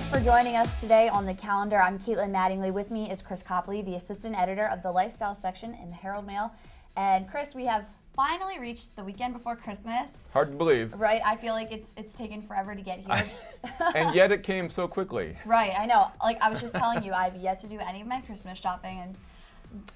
for joining us today on the calendar. I'm Katelyn Mattingly. With me is Chris Copley, the assistant editor of the lifestyle section in the Herald Mail. And Chris, we have finally reached the weekend before Christmas. Hard to believe. Right, I feel like it's taken forever to get here. And yet it came so quickly. Right, I know. Like I was just telling you, I've yet to do any of my Christmas shopping and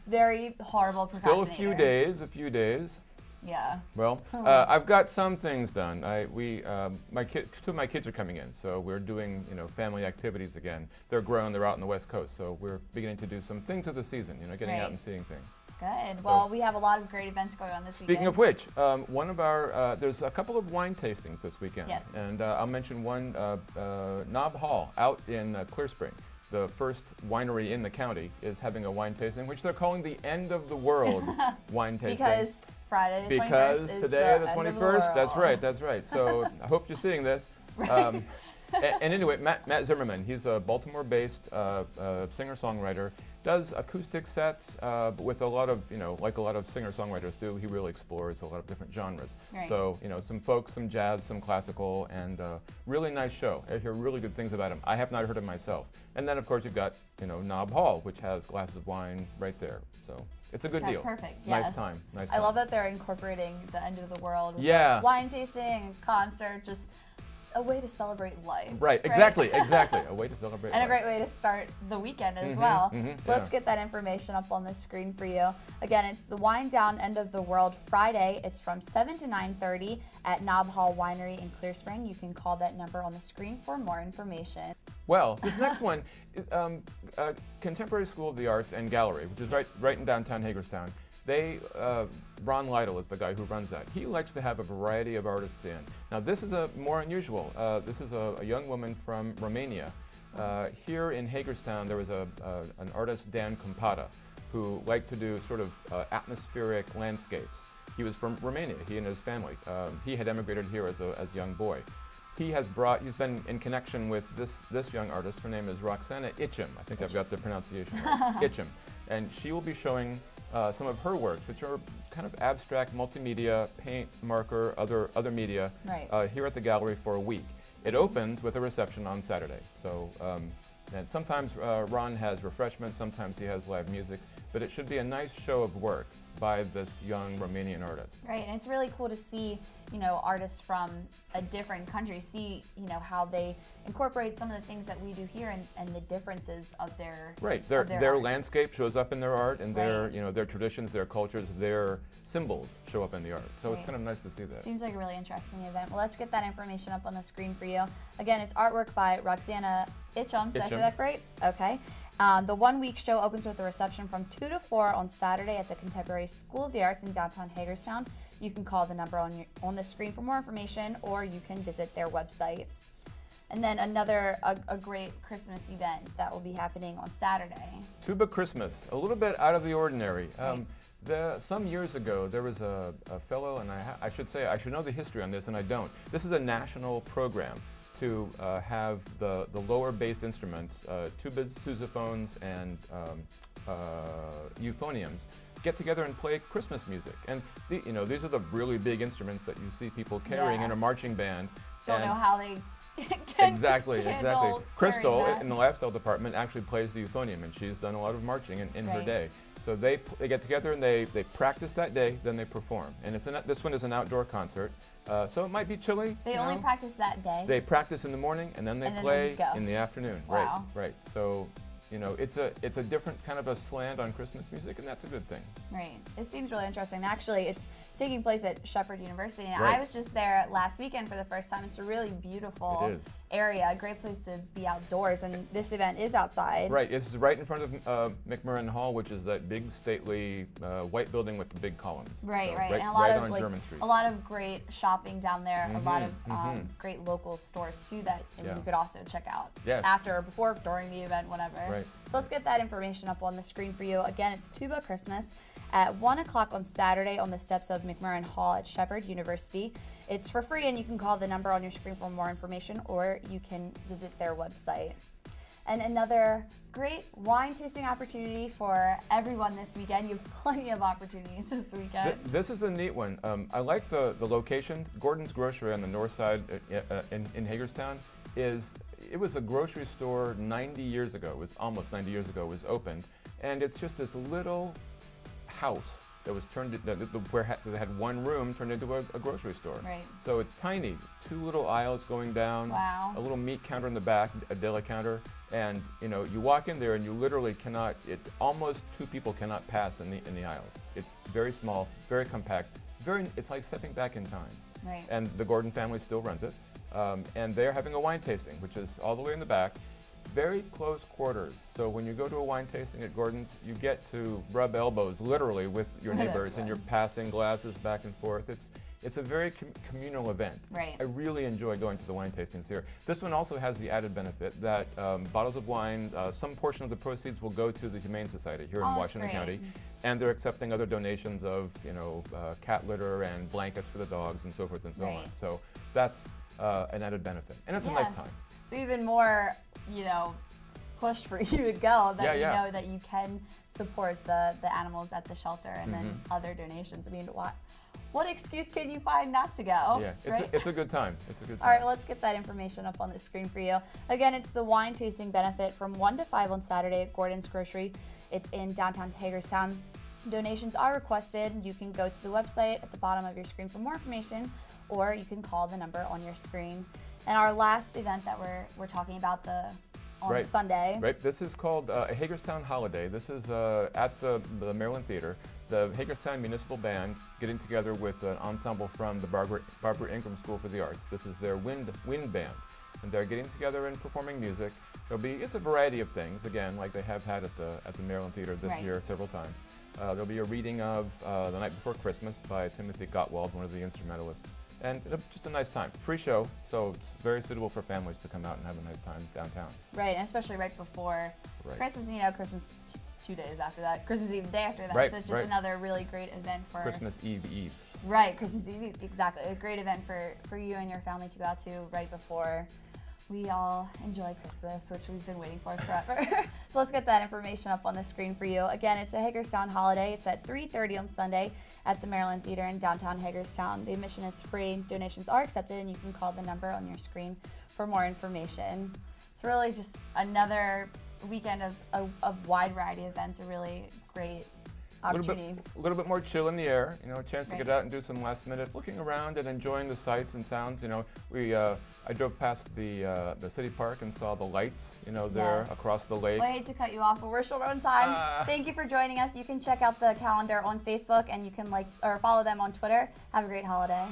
very horrible procrastinator. Still a few days. Yeah. Well, I've got some things done. Two of my kids are coming in, so we're doing family activities again. They're grown, they're out on the West Coast, so we're beginning to do some things of the season. Getting out and seeing things. Good. Well, we have a lot of great events going on this weekend. Speaking of which, one of our there's a couple of wine tastings this weekend. Yes. And I'll mention one, Knob Hall out in Clear Spring. The first winery in the county is having a wine tasting, which they're calling the end of the world wine tasting. Because Friday the 21st because is today the 21st. That's right. So I hope you're seeing this. And anyway, Matt Zimmerman, he's a Baltimore-based singer-songwriter. Does acoustic sets with a lot of, like a lot of singer-songwriters do. He really explores a lot of different genres. Right. So, some folk, some jazz, some classical, and really nice show. I hear really good things about him. I have not heard him myself. And then, of course, you've got, Knob Hall, which has glasses of wine right there. So it's a good deal. Perfect. Nice Yes. time. I love that they're incorporating the end of the world with Yeah. wine tasting, concert, just a way to celebrate life. Right. Exactly. A way to celebrate And a life. great way to start the weekend as well. So let's get that information up on the screen for you. Again, it's the Wine Down End of the World Friday. It's from 7 to 9:30 at Knob Hall Winery in Clear Spring. You can call that number on the screen for more information. Well, this next one, Contemporary School of the Arts and Gallery, which is right in downtown Hagerstown. Ron Lytle is the guy who runs that. He likes to have a variety of artists in. Now, this is more unusual. This is a young woman from Romania. Here in Hagerstown, there was an artist, Dan Cumpata, who liked to do sort of atmospheric landscapes. He was from Romania, he and his family. He had emigrated here as a young boy. He's been in connection with this young artist. Her name is Roxana Itcham. I think I've got the pronunciation right. Itcham. And she will be showing some of her works, which are kind of abstract, multimedia, paint, marker, other media, here at the gallery for a week. It opens with a reception on Saturday. So, and sometimes Ron has refreshments, sometimes he has live music, but it should be a nice show of work by this young Romanian artist. Right, and it's really cool to see, artists from a different country, see, how they incorporate some of the things that we do here and the differences of their their landscape shows up in their art, and their traditions, their cultures, their symbols show up in the art. So it's kind of nice to see that. Seems like a really interesting event. Well, let's get that information up on the screen for you. Again, it's artwork by Roxana Itcham. Did I say that right? Okay. The 1 week show opens with a reception from 2 to 4 on Saturday at the Contemporary School of the Arts in downtown Hagerstown. You can call the number on the screen for more information, or you can visit their website. And then a great Christmas event that will be happening on Saturday. Tuba Christmas, a little bit out of the ordinary. Some years ago, there was a fellow, and I should say, I should know the history on this, and I don't. This is a national program to have the lower bass instruments, tubas, sousaphones, and euphoniums, get together and play Christmas music. And these are the really big instruments that you see people carrying in a marching band. Don't know how they can Exactly. Crystal that. in the lifestyle department actually plays the euphonium, and she's done a lot of marching in her day. So they get together and they practice that day, then they perform. And this one is an outdoor concert, so it might be chilly. They only practice that day? They practice in the morning, and then they play in the afternoon. Wow. Right. So, it's a different kind of a slant on Christmas music, and that's a good thing. Right. It seems really interesting. Actually, it's taking place at Shepherd University, and I was just there last weekend for the first time. It's a really beautiful area, a great place to be outdoors, and this event is outside. Right. It's right in front of McMurrin Hall, which is that big, stately white building with the big columns. Right. So, And a lot of German Street. A lot of great shopping down there. A lot of great local stores too that you could also check out after, before, during the event, whatever. Right. So let's get that information up on the screen for you. Again, it's Tuba Christmas at 1 o'clock on Saturday on the steps of McMurrin Hall at Shepherd University. It's for free, and you can call the number on your screen for more information, or you can visit their website. And another great wine tasting opportunity for everyone this weekend. You have plenty of opportunities this weekend. This is a neat one. I like the location. Gordon's Grocery on the north side in Hagerstown is it was a grocery store 90 years ago. It was almost 90 years ago. It was opened, and it's just this little house that was turned that had one room turned into a grocery store. Right. So it's tiny, 2 little aisles going down, Wow. a little meat counter in the back, a deli counter, and you walk in there and you literally cannot. Almost 2 people cannot pass in the aisles. It's very small, very compact, It's like stepping back in time. Right. And the Gordon family still runs it, and they're having a wine tasting, which is all the way in the back. Very close quarters. So when you go to a wine tasting at Gordon's, you get to rub elbows literally with your neighbors, and you're passing glasses back and forth. It's a very communal event. Right. I really enjoy going to the wine tastings here. This one also has the added benefit that bottles of wine, some portion of the proceeds will go to the Humane Society here in Washington County, and they're accepting other donations of cat litter and blankets for the dogs and so forth and so on. So that's an added benefit, and it's a nice time. So even more, push for you to go that you know that you can support the animals at the shelter and then other donations. I mean, what excuse can you find not to go? Yeah, it's a good time. It's a good time. All right, well, let's get that information up on the screen for you. Again, it's the wine tasting benefit from 1 to 5 on Saturday at Gordon's Grocery. It's in downtown Hagerstown. Donations are requested. You can go to the website at the bottom of your screen for more information, or you can call the number on your screen. And our last event that we're talking about on Sunday. Right. This is called a Hagerstown Holiday. This is at the Maryland Theater. The Hagerstown Municipal Band getting together with an ensemble from the Barbara Ingram School for the Arts. This is their wind band, and they're getting together and performing music. It's a variety of things, again, like they have had at the Maryland Theater this year several times. There'll be a reading of The Night Before Christmas by Timothy Gottwald, one of the instrumentalists. And just a nice time. Free show, so it's very suitable for families to come out and have a nice time downtown. Right, and especially right before Christmas, Christmas 2 days after that, Christmas Eve, the day after that. Right, so it's just another really great event for Christmas Eve. Right, Christmas Eve, exactly. A great event for you and your family to go out to right before we all enjoy Christmas, which we've been waiting for forever. So let's get that information up on the screen for you. Again, it's a Hagerstown holiday. It's at 3:30 on Sunday at the Maryland Theater in downtown Hagerstown. The admission is free. Donations are accepted, and you can call the number on your screen for more information. It's really just another weekend of a wide variety of events, a really great opportunity. A little bit more chill in the air, a chance to get out and do some last minute looking around and enjoying the sights and sounds. I drove past the city park and saw the lights, there across the lake. Well, I hate to cut you off, but we're short on time. Thank you for joining us. You can check out the calendar on Facebook, and you can like or follow them on Twitter. Have a great holiday.